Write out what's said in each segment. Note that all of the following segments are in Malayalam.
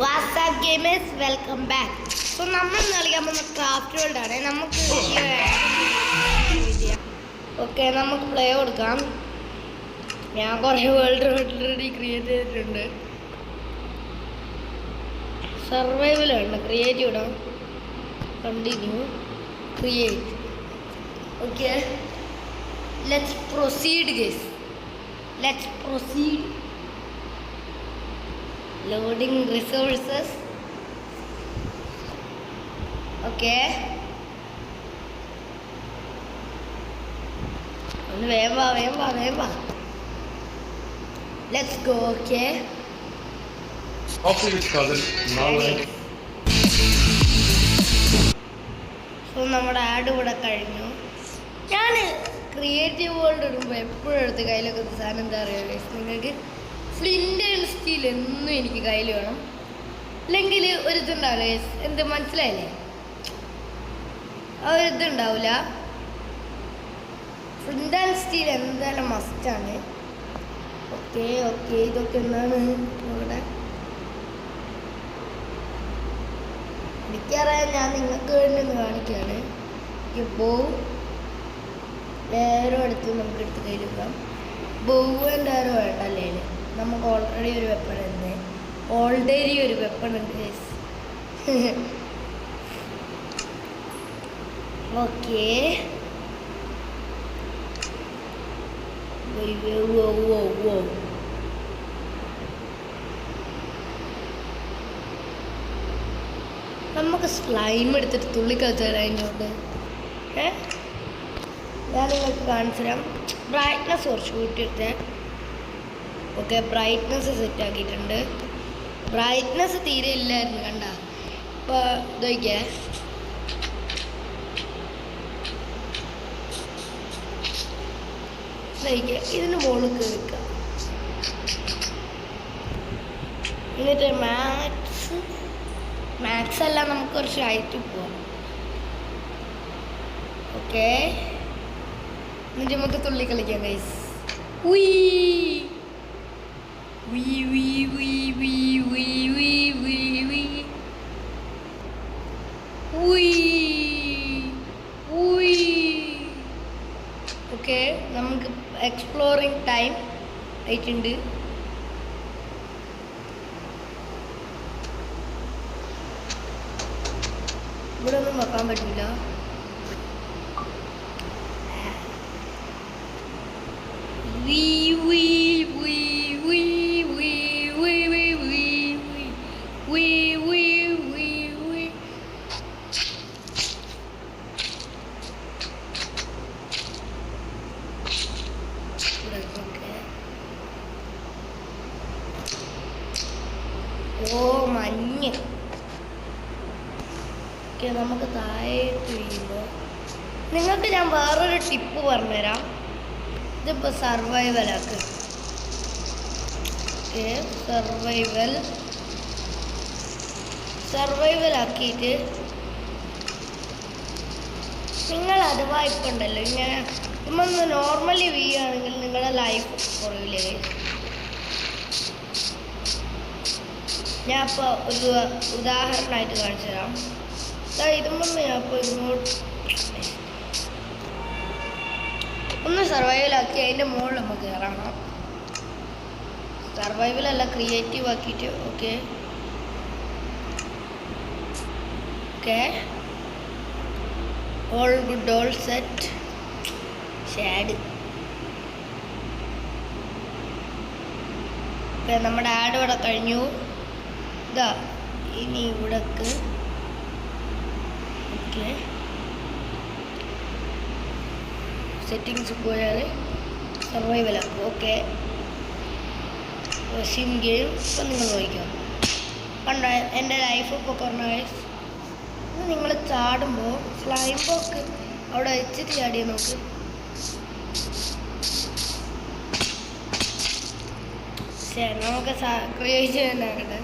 WhatsApp gamers welcome back. So നമ്മൾ കളിക്കാൻ പോകുന്ന ക്രാഫ്റ്റ് വേൾഡ് ആണ്. നമുക്ക് ഓക്കെ, നമുക്ക് പ്ലേ കൊടുക്കാം. ഞാൻ കുറേ വേൾഡ് ഓൾറെഡി ക്രിയേറ്റ് ചെയ്തിട്ടുണ്ട്. സർവൈവലാണ്, ക്രിയേറ്റ് ഇടാം. Continue create. Okay, let's proceed guys, let's proceed. Loading resources. Okay. Veva. Let's go. Okay. Hopefully it's covered. So നമ്മുടെ ആഡ് ഇവിടെ കഴിഞ്ഞു. ഞാൻ ക്രിയേറ്റീവ് വേൾഡ് ഇടുമ്പോൾ എപ്പോഴും എടുത്ത് കയ്യിലൊക്കെ സാധനം എന്താ പറയുക, നിങ്ങൾക്ക് ഫ്ലിൻ്റ് ആൻഡ് സ്റ്റീൽ എന്നും എനിക്ക് കയ്യിൽ വേണം. അല്ലെങ്കിൽ ഒരിതുണ്ടാവില്ല, എന്ത് മനസ്സിലായില്ലേ, ആ ഒരിതുണ്ടാവില്ല. ഫ്ലിൻ്റ് ആൻഡ് സ്റ്റീൽ എന്തായാലും മസ്റ്റാണ്. ഓക്കെ, ഇതൊക്കെ എന്താണ് ഇവിടെ എനിക്കറിയാം. ഞാൻ നിങ്ങൾക്ക് വേണ്ടി ഒന്ന് കാണിക്കുകയാണ്. ഇപ്പോൾ വേറെ അടുത്ത് നമുക്ക് എടുത്ത് കയ്യിൽ വെക്കാം. ബോവിൻ്റെ ആരോ വേണ്ട അല്ലേ, നമുക്ക് ഓൾറെഡി ഒരു വെപ്പൺ ഉണ്ട്. ഓൾറെഡി ഒരു വെപ്പൺ ഉണ്ട്. ഓക്കെ, നമുക്ക് സ്ലൈം എടുത്തിട്ട് തുള്ളിക്കളിച്ചാൽ അതിനോട് ഞാൻ നിങ്ങൾക്ക് കാണിച്ചു തരാം. ബ്രൈറ്റ്നസ് കുറച്ച് കൂട്ടിയെടുത്തേ. ഓക്കെ, ബ്രൈറ്റ്നസ് സെറ്റ് ആക്കിയിട്ടുണ്ട്. ബ്രൈറ്റ്നസ് തീരെ ഇല്ലായിരുന്നു, കണ്ട. ഇപ്പോൾ ഇതൊക്കെ ഇതിന് മുകളിൽ കയറിക്കുക. എന്നിട്ട് മാക്സ് അല്ല, നമുക്ക് കുറച്ച് ഹൈറ്റ് പോവാം. ഓക്കെ, എന്നിട്ട് നമുക്ക് തുള്ളി കളിക്കാം ഗൈസ്. ഓക്കെ, നമുക്ക് എക്സ്പ്ലോറിങ് ടൈം ആയിട്ടുണ്ട്. ഇവിടെ ഒന്നും വെക്കാൻ പറ്റില്ല. ഓ മഞ്ഞ്. ഓക്കെ, നമുക്ക് താഴേക്ക് വീഴുമ്പോൾ നിങ്ങൾക്ക് ഞാൻ വേറൊരു ടിപ്പ് പറഞ്ഞുതരാം. ഇതിപ്പോൾ സർവൈവലാക്ക്. ഓക്കെ, സർവൈവലാക്കിയിട്ട് നിങ്ങൾ അഥവാ ഇപ്പം ഉണ്ടല്ലോ ഇങ്ങനെ ഇമ്മൊന്ന് നോർമലി വീഴുകയാണെങ്കിൽ നിങ്ങളുടെ ലൈഫ് കുറവില്ലേ. ഞാൻ ഇപ്പോൾ ഒരു ഉദാഹരണമായിട്ട് കാണിച്ചു തരാം. ഇതുമ്പോൾ ഞാൻ ഇപ്പോൾ ഇങ്ങോട്ട് ഒന്ന് സർവൈവലാക്കി അതിൻ്റെ മുകളിൽ നമുക്ക് കയറണം. സർവൈവലല്ല, ക്രിയേറ്റീവ് ആക്കിയിട്ട്. Okay, all good, all set. ഷാഡ്. നമ്മുടെ ആഡ് ഇവിടെ കഴിഞ്ഞു. ഇതാ ഇനി ഇവിടേക്ക്. ഓക്കെ, സെറ്റിങ്സ് പോയാൽ സർവൈവലാക്കും. Okay, resume game. ഇപ്പം നിങ്ങൾ നോക്കാം, കണ്ട എൻ്റെ ലൈഫ് ഇപ്പോൾ കുറഞ്ഞ. നിങ്ങൾ ചാടുമ്പോൾ സ്ലൈംബൊക്കെ അവിടെ വെച്ചിട്ട് ചാടിയ നോക്ക്. ശരി, നമുക്ക് ക്രിയേറ്റീവ്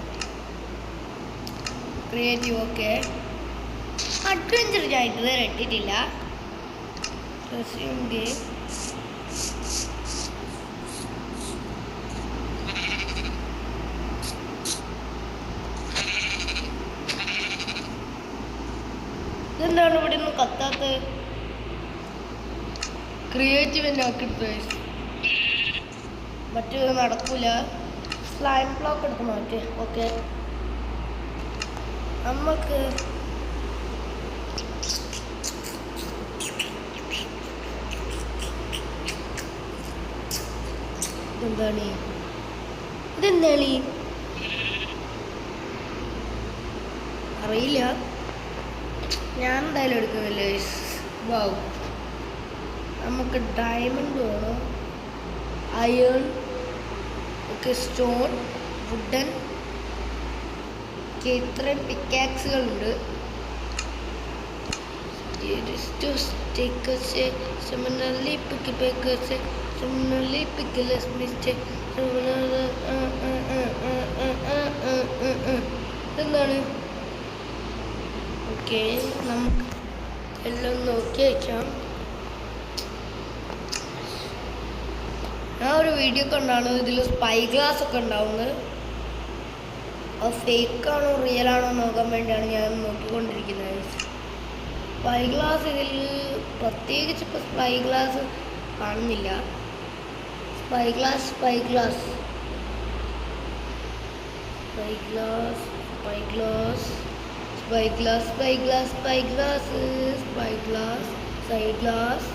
ക്രിയേറ്റീവ്. ഓക്കെ, അഡ്വഞ്ചർ ഞാൻ ഇതുവരെ ഇട്ടിട്ടില്ല. Resume game. എന്താണ് ഇവിടെ ഒന്നും കത്താത്ത? ക്രിയേറ്റീവ് എന്നെ ആക്കിയെടുത്ത് മറ്റേത് നടക്കൂല. സ്ലൈം ബ്ലോക്ക് എടുത്ത് മാറ്റി. ഓക്കെ, നമുക്ക് ഇതെന്താണ് അറിയില്ല. ഞാൻ എന്തായാലും എടുക്കുന്നില്ലേ. വാവ്, നമുക്ക് ഡയമണ്ട് വേണം, അയേൺ, ഓക്കെ, സ്റ്റോൺ, വുഡൻ, ഇത്രയും പിക്കാക്സുകളുണ്ട്. എന്താണ്? ഓക്കെ, നമുക്ക് എല്ലാം നോക്കി വയ്ക്കാം. ഞാൻ ഒരു വീഡിയോ കണ്ടാണ് ഇതിൽ സ്പൈ ഗ്ലാസ് ഒക്കെ ഉണ്ടാവുന്നത്. അത് ഫേക്കാണോ റിയൽ ആണോ നോക്കാൻ വേണ്ടിയാണ് ഞാൻ നോക്കിക്കൊണ്ടിരിക്കുന്നത്. സ്പൈ ഗ്ലാസ് ഇതിൽ പ്രത്യേകിച്ച് ഇപ്പോൾ സ്പൈ ഗ്ലാസ് കാണുന്നില്ല. Spy glass spy glass spy glass spy glass spy glass spy glass spy glass spy glass spy glass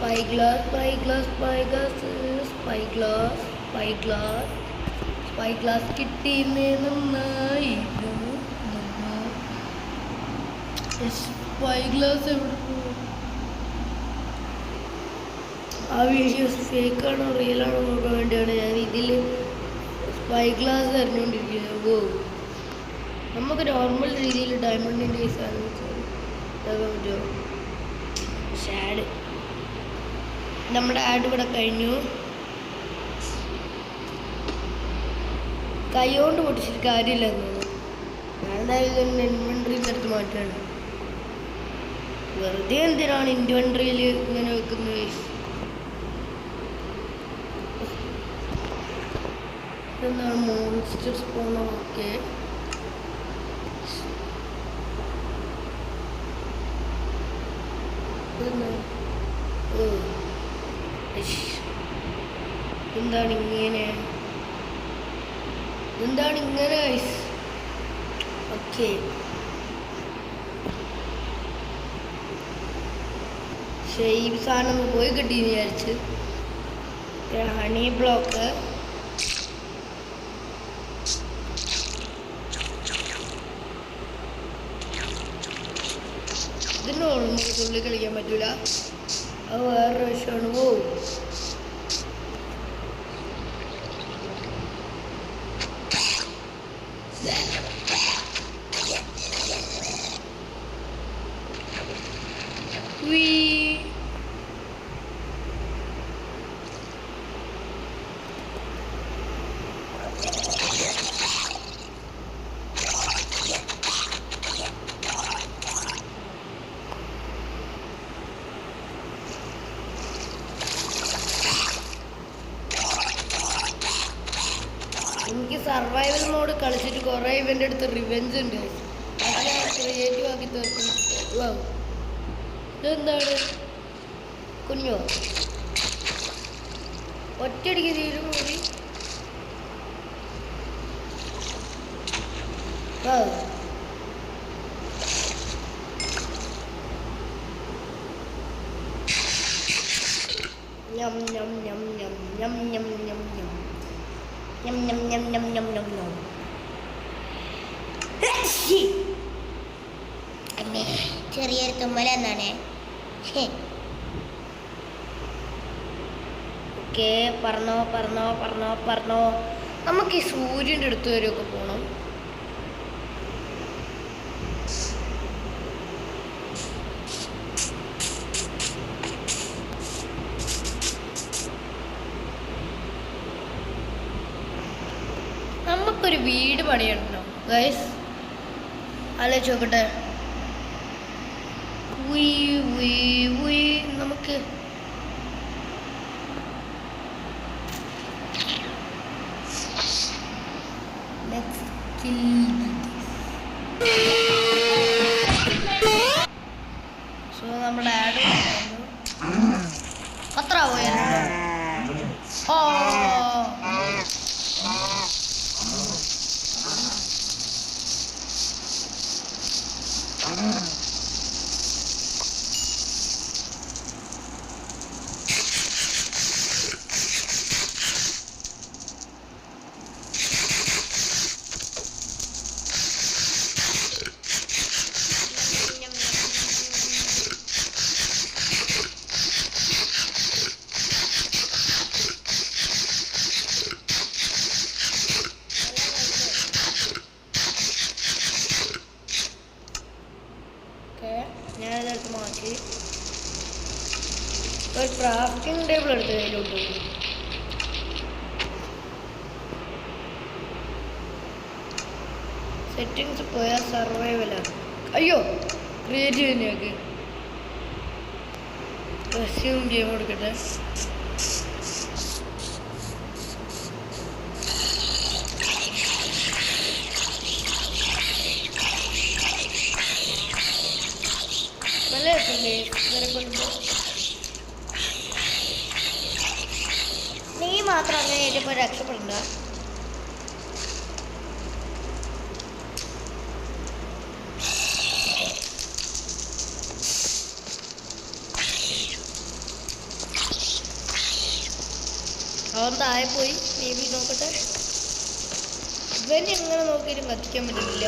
spy glass spy glass spy glass spy glass spy glass spy glass കിട്ടി നന്നായി. സ്പൈ ഗ്ലാസ് എവിടെ പോകും? ആ വീഡിയോസ് ഫേക്കാണോ റിയൽ ആണോ നോക്കാൻ വേണ്ടിയാണ് ഞാൻ ഇതിൽ സ്പൈ ഗ്ലാസ് അറിഞ്ഞുകൊണ്ടിരിക്കുന്നത്. ഓ, നമുക്ക് നോർമൽ രീതിയിൽ ഡയമണ്ടിൻ്റെ സാധനം പറ്റുമോ? ഷാഡ്, നമ്മുടെ ആഡ് ഇവിടെ കഴിഞ്ഞു. കൈ കൊണ്ട് പൊട്ടിച്ചിട്ട് കാര്യമില്ല എന്ന് തോന്നുന്നു. ഞാൻ എന്തായാലും ഇൻവെൻട്രിയിൽ നിന്ന് എടുത്ത് മാറ്റുകയാണ്. വെറുതെ എന്തിനാണ് ഇൻവെൻട്രിയിൽ ഇങ്ങനെ വെക്കുന്നത്? എന്താണ് മോൺസ്റ്റർ സ്പോണർ? ഓക്കെ, എന്താണ് ഇങ്ങനെ? എന്താണ് ഇങ്ങനെ? ഓക്കെ, പക്ഷേ ഈ സാധനം പോയി കിട്ടിയെന്ന് വിചാരിച്ച്. ഹണി ബ്ലോക്ക്, ഇതിനോട് നമുക്ക് തുള്ളി കളിക്കാൻ പറ്റൂല. അത് വേറൊരു വിഷയമാണ്. പോവും എനിക്ക് സർവൈവൽ മോഡ് കളിച്ചിട്ട് കുറേ ഇവൻ്റെ അടുത്ത് റിവെഞ്ച് ഉണ്ട്. അത് ഞാൻ ക്രിയേറ്റീവ് ആക്കി തീർക്കും. ഇതെന്താണ്? കുഞ്ഞോ, ഒറ്റയടിക്ക് തീരും കൂടി. ഞം ഞം ഞം ഞം ഞം ഞം ഞം ഞം Nhâm nhâm nhâm nhâm nhâm nhâm nhâm. അമ്മേ, ചെറിയൊരു തുമ്മല എന്നാണ്. ഓക്കെ, പറഞ്ഞോ പറഞ്ഞോ പറഞ്ഞോ പറഞ്ഞോ. നമുക്ക് ഈ സൂര്യൻ്റെ അടുത്ത് വരെയൊക്കെ പോകണം. നമുക്കൊരു വീട് പണിയുണ്ടോ ഗൈസ്? ആലോചിച്ച് നോക്കട്ടെ. നമുക്ക് നമ്മുടെ ആഡ് അത്ര പോയാലോ. ഓ ഞാനതെടുത്ത് മാറ്റി ഒരു ക്രാഫ്റ്റിംഗ് ടേബിൾ എടുത്ത് കയ്യിലോട്ട്. സെറ്റിങ്സ് പോയാൽ സർവൈവലാണ്. അയ്യോ ക്രിയേറ്റീവിനെയൊക്കെ റെസ്യൂം ഗെയിം കൊടുക്കട്ടെ. നീ മാത്രം അങ്ങനെ ഏറ്റവും രക്ഷപ്പെടണ്ട. അവൻ താഴെ പോയി ബേബി നോക്കട്ടെ. ഇവനെ എങ്ങനെ നോക്കിയിട്ടും കത്തിക്കാൻ പറ്റുന്നില്ല.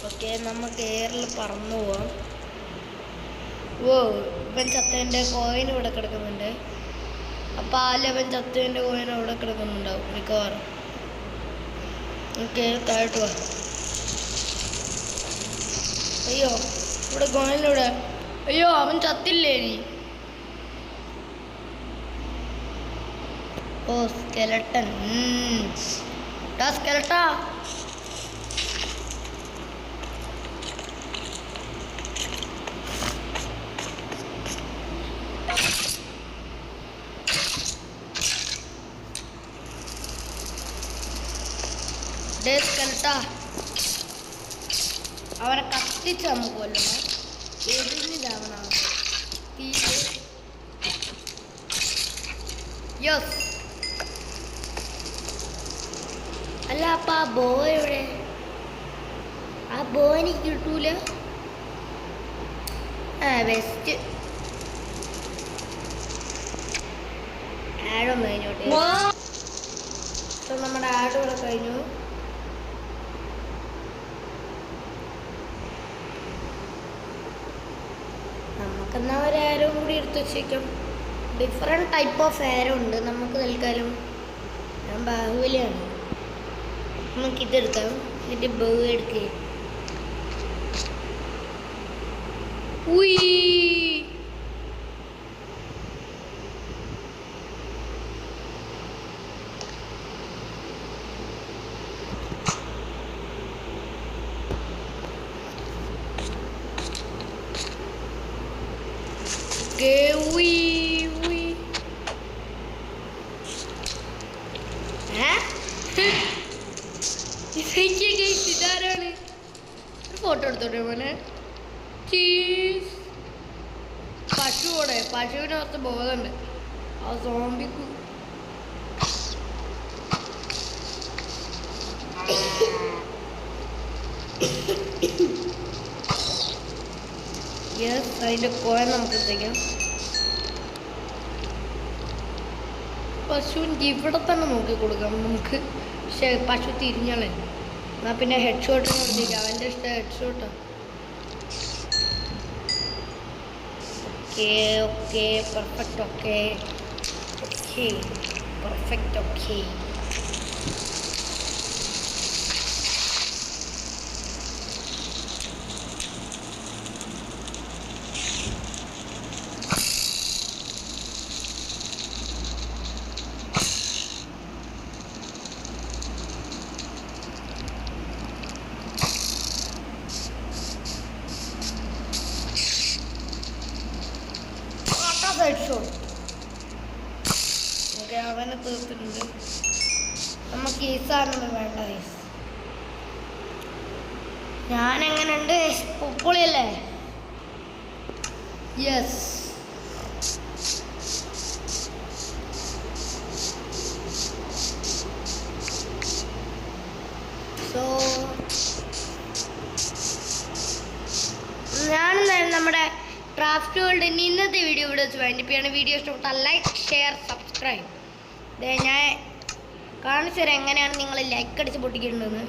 ഓക്കെ നമുക്ക് എയറിൽ പറന്നു പോവാം. ഓ ഇവൻ ചത്തവൻ്റെ കോയിൻ ഇവിടെ കിടക്കുന്നുണ്ട്. അപ്പം ആ ലെവൻ ചത്തവൻ്റെ കോയിൻ അവിടെ കിടക്കുന്നുണ്ടാവും മിക്കവാറും. ഓക്കെ താഴോട്ട് പോവാം. അയ്യോ ഇവിടെ കോയിനിലൂടെ. അയ്യോ അവൻ ചത്തില്ലേ നീ. ഓ സ്കെലട്ടൻ. സ്കെലട്ടാ അവനെ കത്തിച്ച് നമുക്ക് കൊല്ലണം. എതിരിഞ്ഞാവണം. യെസ്. അല്ല അപ്പൊ ആ ബോയ് എവിടെ? ആ ബോയ് എനിക്ക് കിട്ടൂല. വെസ്റ്റ് ആഡൊന്ന് കഴിഞ്ഞോട്ടെ. നമ്മുടെ ആഡ് ഇവിടെ കഴിഞ്ഞു. നമുക്കെന്നാ ഒരു ആരോ കൂടി എടുത്ത് വെച്ചേക്കാം. ഡിഫറെൻറ്റ് ടൈപ്പ് ഓഫ് ആരോ ഉണ്ട്. നമുക്ക് തൽക്കാലം ഞാൻ ബാഹുബലിയാണ്. നമുക്കിതെടുക്കാം. എന്നിട്ട് ബഹു എടുക്കുക. ഇതാരാണ്? ഫോട്ടോ എടുത്തോട്ടെ മോനെ. പശുവോടെ പശുവിനകത്ത് ബോധമുണ്ട്. ആ സോംബിക്ക് അതിന്റെ കോയ നമുക്ക് എത്തിക്കാം. പശുവിന് ഇവിടെ തന്നെ നോക്കി കൊടുക്കാം നമുക്ക്. പക്ഷെ പശു തിരിഞ്ഞോളെ. എന്നാ പിന്നെ ഹെഡ് ഷോട്ട് കൊടുത്തേക്കാം. അവൻ്റെ ഇഷ്ടം ഹെഡ് ഷോട്ടാണ്. Okay okay perfect. Okay okay perfect. Okay head shot. Okay അവനെ തീർത്തിട്ടുണ്ട്. നമുക്ക് ഈ സാധനം വേണ്ട. ഞാൻ എങ്ങനെയുണ്ട്? പൊളിയല്ലേ? യെസ്. സോ ഞാനെന്തായാലും നമ്മുടെ ക്രാഫ്റ്റ് വേൾഡിൻ്റെ ഇന്നത്തെ വീഡിയോ ഇവിടെ വെച്ച് വേണ്ടിപ്പിയാണ്. വീഡിയോ ഇഷ്ടപ്പെട്ടാൽ ലൈക്ക്, ഷെയർ, സബ്സ്ക്രൈബ്. ഞാൻ കാണിച്ചു തരാം എങ്ങനെയാണ് നിങ്ങൾ ലൈക്ക് അടിച്ച് പൊട്ടിക്കേണ്ടതെന്ന്.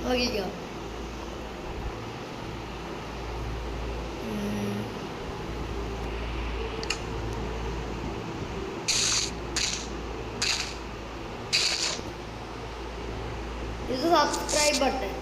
നോക്കിക്കോ. ഇത് സബ്സ്ക്രൈബ് ബട്ടൺ.